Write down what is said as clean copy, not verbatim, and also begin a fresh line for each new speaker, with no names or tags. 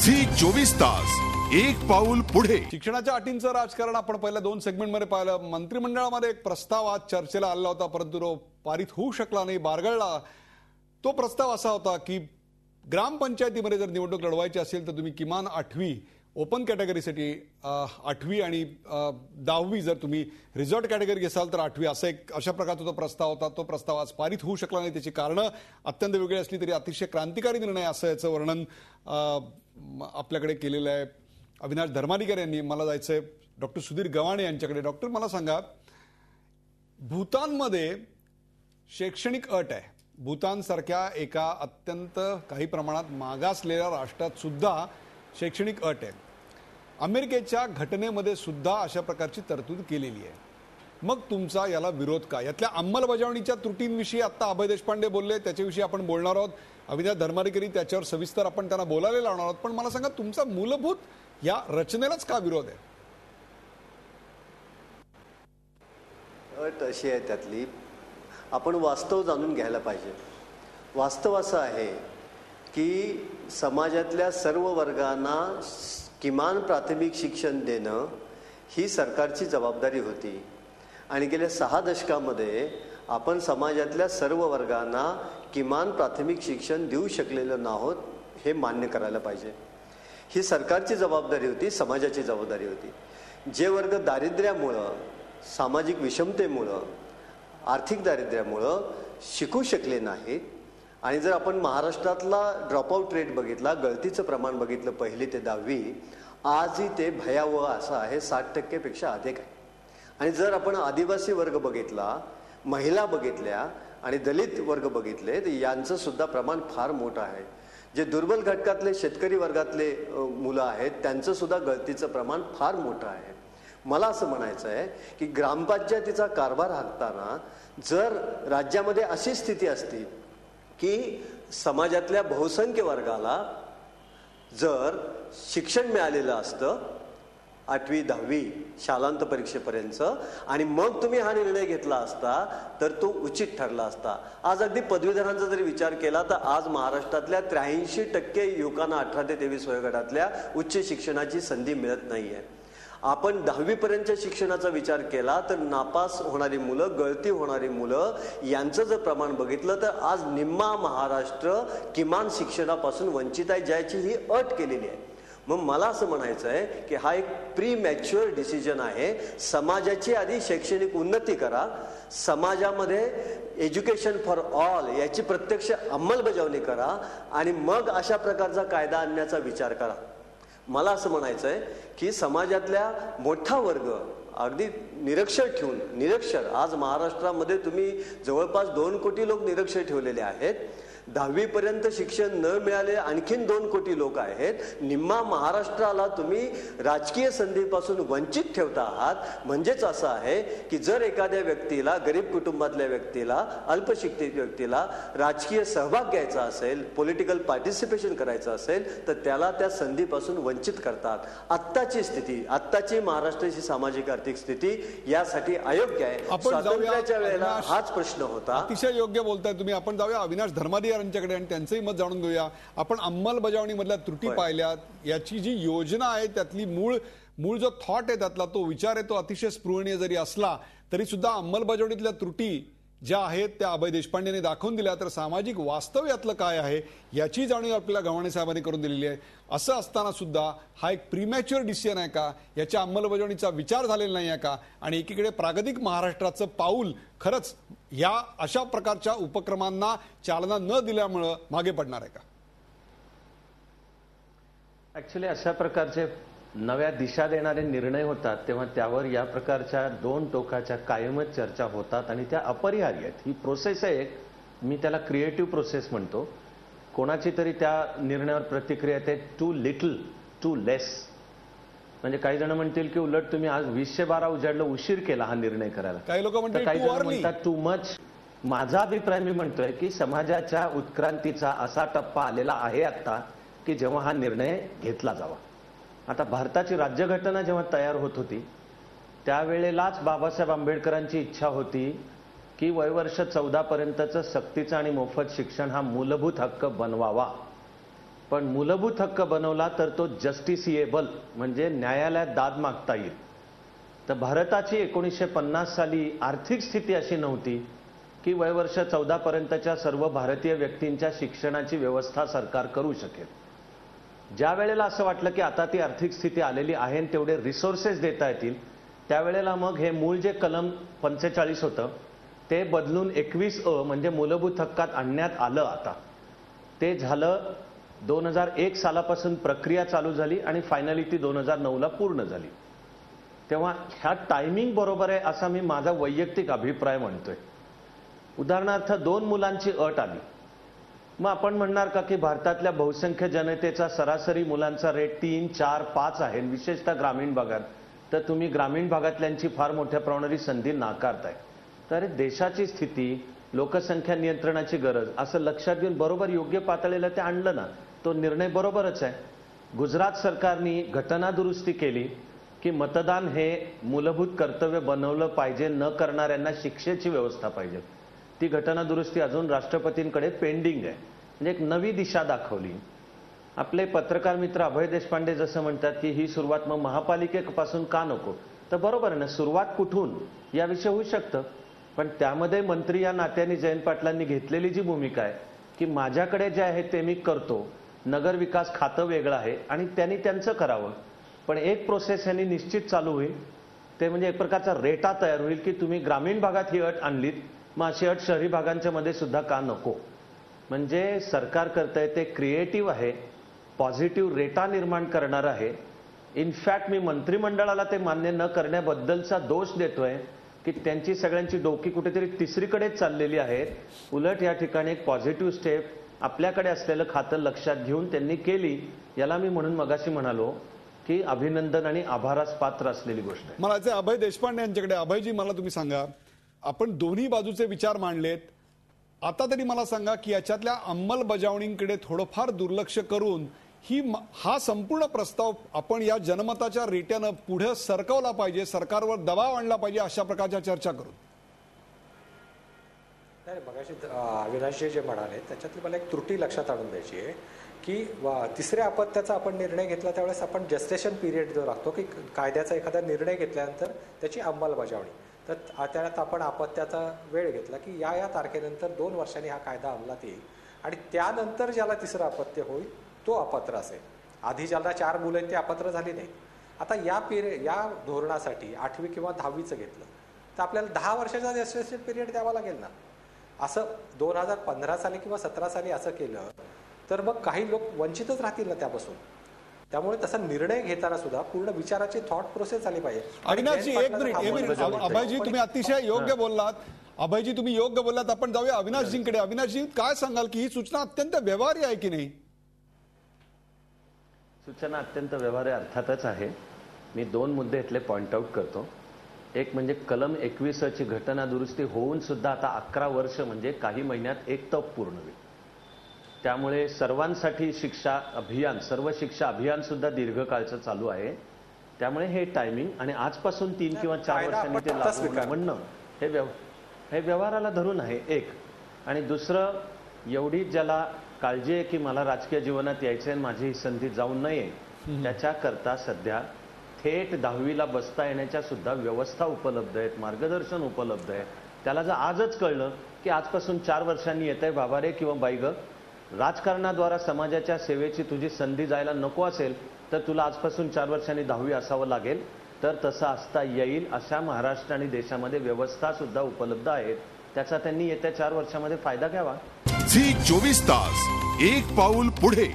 Zee24 तास एक पाऊल पुढे.
शिक्षणाच्या अटींचं राजकारण आपण पहिल्या 2 सेगमेंटमध्ये पाहिलं. मंत्रिमंडळामध्ये एक प्रस्ताव आज चर्चेला आला होता, परंतु तो पारित होऊ शकला नाही, बारगळला. तो प्रस्ताव असा होता की ग्रामपंचायतीमध्ये जर निवडणूक लढवायची असेल तर तुम्ही किमान 8वी ओपन कॅटेगरीसाठी 8वी आणि 10वी जर तुम्ही रिझॉर्ट कॅटेगरी असाल तर 8वी असं एक अशा प्रकारचा तो प्रस्ताव होता. तो प्रस्ताव आज पारित होऊ शकला नाही. त्याची कारणं अत्यंत वेगळी असली तरी अतिशय क्रांतिकारी निर्णय असं याचं वर्णन आपल्याकडे केलेलं आहे अविनाश धर्माधिकारी यांनी. मला जायचंय डॉक्टर सुधीर गव्हाणे यांच्याकडे. डॉक्टर, मला सांगा, भूतानमध्ये शैक्षणिक अट आहे. भूतानसारख्या एका अत्यंत काही प्रमाणात मागासलेल्या राष्ट्रात सुद्धा शैक्षणिक अट आहे. अमेरिकेच्या घटनेमध्ये सुद्धा अशा प्रकारची तरतूद केलेली आहे. मग तुमचा याला विरोध का? यातल्या अंमलबजावणीच्या त्रुटींविषयी आता अभय देशपांडे बोलले, त्याच्याविषयी आपण बोलणार आहोत. अविनाश धर्माधिकारी त्याच्यावर सविस्तर आपण त्यांना बोलायला लावणार आहोत. पण मला सांगा, तुमचा मूलभूत या रचनेलाच का विरोध आहे?
अट अशी आहे त्यातली, आपण वास्तव जाणून घ्यायला पाहिजे. वास्तव असं आहे की समाजातल्या सर्व वर्गांना किमान प्राथमिक शिक्षण देणं ही सरकारची जबाबदारी होती. आणि गेल्या 6 दशकामध्ये आपण समाजातल्या सर्व वर्गांना किमान प्राथमिक शिक्षण देऊ शकलेलो नाहोत, हे मान्य करायला पाहिजे. ही सरकारची जबाबदारी होती, समाजाची जबाबदारी होती. जे वर्ग दारिद्र्यामुळं, सामाजिक विषमतेमुळं, आर्थिक दारिद्र्यामुळं शिकू शकले नाहीत, आणि जर आपण महाराष्ट्रातला ड्रॉपआउट रेट बघितला, गळतीचं प्रमाण बघितलं 1ली ते 10वी, आजही ते भयावह असं आहे, 60% पेक्षा अधिक आहे. आणि जर आपण आदिवासी वर्ग बघितला, महिला बघितल्या आणि दलित वर्ग बघितले तर यांचं सुद्धा प्रमाण फार मोठं आहे. जे दुर्बल घटकातले शेतकरी वर्गातले मुलं आहेत त्यांचं सुद्धा गळतीचं प्रमाण फार मोठं आहे. मला असं म्हणायचं आहे की ग्रामपंचायतीचा कारभार हाकताना जर राज्यामध्ये अशी स्थिती असती की समाजातल्या बहुसंख्य वर्गाला जर शिक्षण मिळालेलं असतं 8वी 10वी शालांत परीक्षेपर्यंत, आणि मग तुम्ही हा निर्णय घेतला असता तर तो उचित ठरला असता. आज अगदी पदवीधरांचा जरी विचार केला तर आज महाराष्ट्रातल्या 83% युवकांना 18 ते 23 वयोगटातल्या उच्च शिक्षणाची संधी मिळत नाहीये. आपण 10वी पर्यंतच्या शिक्षणाचा विचार केला तर नापास होणारी मुलं, गळती होणारी मुलं यांचं जर प्रमाण बघितलं तर आज निम्मा महाराष्ट्र किमान शिक्षणापासून वंचित आहे, ज्याची ही अट केलेली आहे. मग मला असं म्हणायचं आहे की हा एक प्री मॅच्युअर डिसिजन आहे. समाजाची आधी शैक्षणिक उन्नती करा, समाजामध्ये एज्युकेशन फॉर ऑल याची प्रत्यक्ष अंमलबजावणी करा, आणि मग अशा प्रकारचा कायदा आणण्याचा विचार करा. मला असं म्हणायचं आहे की समाजातल्या मोठा वर्ग अगदी निरक्षर ठेवून, निरक्षर आज महाराष्ट्रामध्ये तुम्ही जवळपास 2 कोटी लोक निरक्षर ठेवलेले आहेत. 10वी पर्यंत शिक्षण न मिळाले आणखीन 2 कोटी लोक आहेत. निम्मा महाराष्ट्राला तुम्ही राजकीय संधीपासून वंचित ठेवता आहात. म्हणजेच असं आहे की जर एखाद्या व्यक्तीला, गरीब कुटुंबातल्या व्यक्तीला, अल्पशिक्षित व्यक्तीला राजकीय सहभाग घ्यायचा असेल, पॉलिटिकल पार्टिसिपेशन करायचं असेल तर त्याला त्या संधीपासून वंचित करतात. आत्ताची स्थिती, आत्ताची महाराष्ट्राची सामाजिक आर्थिक स्थिती यासाठी अयोग्य आहे. स्वातंत्र्याच्या वेळेला हाच प्रश्न होता.
अतिशय योग्य बोलताय तुम्ही. आपण जाऊया अविनाश धर्माधिकारी यांच्याकडे आणि त्यांचंही मत जाणून घेऊया. आपण अंमलबजावणीमधल्या त्रुटी पाहिल्यात. याची जी योजना आहे त्यातली मूळ जो थॉट आहे, त्यातला तो विचार आहे, तो अतिशय स्पृहणीय जरी असला तरी सुद्धा अंमलबजावणीतल्या त्रुटी ज्या आहेत त्या अभय देशपांडेंनी दाखवून दिल्या. तर सामाजिक वास्तव यातलं काय आहे याची जाणीव आपल्याला गव्हाणे साहेबांनी करून दिलेली आहे. असं असताना सुद्धा हा एक प्रीमॅच्युअर डिसिजन आहे का? याच्या अंमलबजावणीचा विचार झालेला नाही आहे का? आणि एकीकडे प्रागतिक महाराष्ट्राचं पाऊल खरंच या अशा प्रकारच्या उपक्रमांना चालना न दिल्यामुळं मागे पडणार आहे का?
ऍक्च्युली अशा प्रकारचे नव्या दिशा देणारे निर्णय होतात तेव्हा त्यावर या प्रकारच्या 2 टोकाच्या कायमच चर्चा होतात आणि त्या अपरिहार्य आहेत. ही प्रोसेस आहे, मी त्याला क्रिएटिव्ह प्रोसेस म्हणतो. कोणाची तरी त्या निर्णयावर प्रतिक्रिया येते टू लिटल टू लेस. म्हणजे काही जण म्हणतील की उलट तुम्ही आज 2012 उजाडलं, उशीर केला हा निर्णय करायला.
काही लोक
म्हणतात टू मच. माझा अभिप्राय मी म्हणतोय की समाजाच्या उत्क्रांतीचा असा टप्पा आलेला आहे आता की जेव्हा हा निर्णय घेतला जावा. आता भारताची राज्यघटना जेव्हा तयार होत होती त्यावेळेलाच बाबासाहेब आंबेडकरांची इच्छा होती की वयवर्ष 14 पर्यंतचं सक्तीचं आणि मोफत शिक्षण हा मूलभूत हक्क बनवावा. पण मूलभूत हक्क बनवला तर तो जस्टिसिएबल म्हणजे न्यायालयात दाद मागता येईल. तर भारताची 1950 साली आर्थिक स्थिती अशी नव्हती की वयवर्ष 14 पर्यंतच्या सर्व भारतीय व्यक्तींच्या शिक्षणाची व्यवस्था सरकार करू शकेल. ज्या वेळेला असं वाटलं की आता ती आर्थिक स्थिती आलेली आहे आणि तेवढे रिसोर्सेस देता येतील, त्यावेळेला मग हे मूळ जे कलम 45 होतं ते बदलून 21 म्हणजे मूलभूत हक्कात आणण्यात आलं. आता ते झालं 2001 सालापासून प्रक्रिया चालू झाली आणि फायनली ती 2009ला पूर्ण झाली. तेव्हा ह्या टायमिंग बरोबर आहे असा मी माझा वैयक्तिक अभिप्राय म्हणतोय. उदाहरणार्थ 2 मुलांची अट आली, मग आपण म्हणणार का की भारतातल्या बहुसंख्य जनतेचा सरासरी मुलांचा रेट 3, 4, 5 आहे, विशेषतः ग्रामीण भागात, तर तुम्ही ग्रामीण भागातल्यांची फार मोठ्या प्रमाणात संधी नाकारताय. तर देशाची स्थिती, लोकसंख्या नियंत्रणाची गरज असं लक्षात घेऊन बरोबर योग्य पातळीला ते आणलं ना, तो निर्णय बरोबरच आहे. गुजरात सरकारने घटना दुरुस्ती केली की मतदान हे मूलभूत कर्तव्य बनवलं पाहिजे, न करणाऱ्यांना शिक्षेची व्यवस्था पाहिजे. ती घटना दुरुस्ती अजून राष्ट्रपतींकडे पेंडिंग आहे. म्हणजे एक नवी दिशा दाखवली. आपले पत्रकार मित्र अभय देशपांडे जसं म्हणतात की ही सुरुवात मग महापालिकेपासून का नको, तर बरोबर आहे ना, सुरुवात कुठून याविषयी होऊ शकतं. पण त्यामध्ये मंत्री या नात्याने जयंत पाटलांनी घेतलेली जी भूमिका आहे की माझ्याकडे जे आहे ते मी करतो, नगर विकास खातं वेगळं आहे आणि त्यांनी त्यांचं करावं, पण एक प्रोसेस यांनी निश्चित चालू होईल. ते म्हणजे एक प्रकारचा रेटा तयार होईल की तुम्ही ग्रामीण भागात ही अट आणलीत, मग अशी अट शहरी भागांच्या मध्ये सुद्धा का नको. म्हणजे सरकार करतंय ते क्रिएटिव्ह आहे, पॉझिटिव्ह रेटा निर्माण करणार आहे. इनफॅक्ट मी मंत्रिमंडळाला ते मान्य न करण्याबद्दलचा दोष देतोय की त्यांची सगळ्यांची डोकी कुठेतरी तिसरीकडेच चाललेली आहेत. उलट या ठिकाणी एक पॉझिटिव्ह स्टेप आपल्याकडे असलेलं खातं लक्षात घेऊन त्यांनी केली. याला मी म्हणून मगाशी म्हणालो की अभिनंदन आणि आभारास पात्र असलेली गोष्ट आहे.
मला अभय देशपांडे यांच्याकडे. अभयजी, मला तुम्ही सांगा, आपण दोन्ही बाजूचे विचार मांडलेत, आता तरी मला सांगा की याच्यातल्या अंमलबजावणीकडे थोडंफार दुर्लक्ष करून हा संपूर्ण प्रस्ताव आपण या जनमताच्या रेट्यानं पुढे सरकवला पाहिजे, सरकारवर दबाव आणला पाहिजे, अशा प्रकारच्या चर्चा करून.
नाही, मगाशी अविनाशजी जे म्हणाले त्याच्यातली मला एक त्रुटी लक्षात आणून द्यायची आहे की तिसऱ्या अपत्याचा आपण निर्णय घेतला त्यावेळेस आपण जस्टेशन पिरियड जो लागतो की कायद्याचा एखादा निर्णय घेतल्यानंतर त्याची अंमलबजावणी, तर त्यात आपण अपत्याचा वेळ घेतला की या तारखेनंतर 2 वर्षांनी हा कायदा अंमलात येईल आणि त्यानंतर ज्याला तिसरं अपत्य होईल तो अपात्र असेल. आधी ज्याला 4 मुलं आहेत ते अपात्र झाली नाहीत. आता या धोरणासाठी 8वी किंवा 10वीचं घेतलं तर आपल्याला 10 वर्षाचा जस्टेशन पिरियड द्यावा लागेल ना. असं 2015 साली किंवा 17 साली असं केलं तर मग काही लोक वंचितच राहतील ना त्यापासून. त्यामुळे तसा निर्णय घेताना सुद्धा पूर्ण विचाराची थॉट प्रोसेस झाली पाहिजे.
अविनाशजी, एक मिनिट. अभयजी, तुम्ही अतिशय योग्य बोललात. अभयजी, तुम्ही योग्य बोललात. आपण जाऊया अविनाशजींकडे. अविनाशजी, काय सांगाल की ही सूचना अत्यंत व्यवहार्य आहे की नाही?
सूचना अत्यंत व्यवहार्य अर्थातच आहे. मी 2 मुद्दे इथले पॉइंट आउट करतो. एक म्हणजे कलम 21 ची घटना दुरुस्ती होऊन सुद्धा आता 11 वर्ष म्हणजे काही महिन्यात एक तप पूर्ण होईल. त्यामुळे सर्वांसाठी शिक्षा अभियान, सर्व शिक्षा अभियान सुद्धा दीर्घकाळचं चालू आहे. त्यामुळे हे टायमिंग आणि आजपासून 3 किंवा 4 वर्षांनी ते लागू म्हणणं हे व्यवहाराला धरून आहे एक. आणि दुसरं, एवढी ज्याला काळजी आहे की मला राजकीय जीवनात यायचं आहे, माझी ही संधी जाऊ नये, त्याच्याकरता सध्या थेट 10वीला बसता येण्याच्या सुद्धा व्यवस्था उपलब्ध आहेत, मार्गदर्शन उपलब्ध आहे. त्याला जर आजच कळलं की आजपासून 4 वर्षांनी येत आहे बाबा रे किंवा बाई ग, राजकारणाद्वारा समाजाच्या सेवेची तुझी संधी जायला नको असेल तर तुला आजपासून 4 वर्षांनी 10वी असावं लागेल, तर तसं असता येईल. अशा महाराष्ट्र आणि देशामध्ये व्यवस्था सुद्धा उपलब्ध आहेत. त्याचा त्यांनी येत्या 4 वर्षामध्ये फायदा घ्यावा.
झी 24 तास, एक पाऊल पुढे.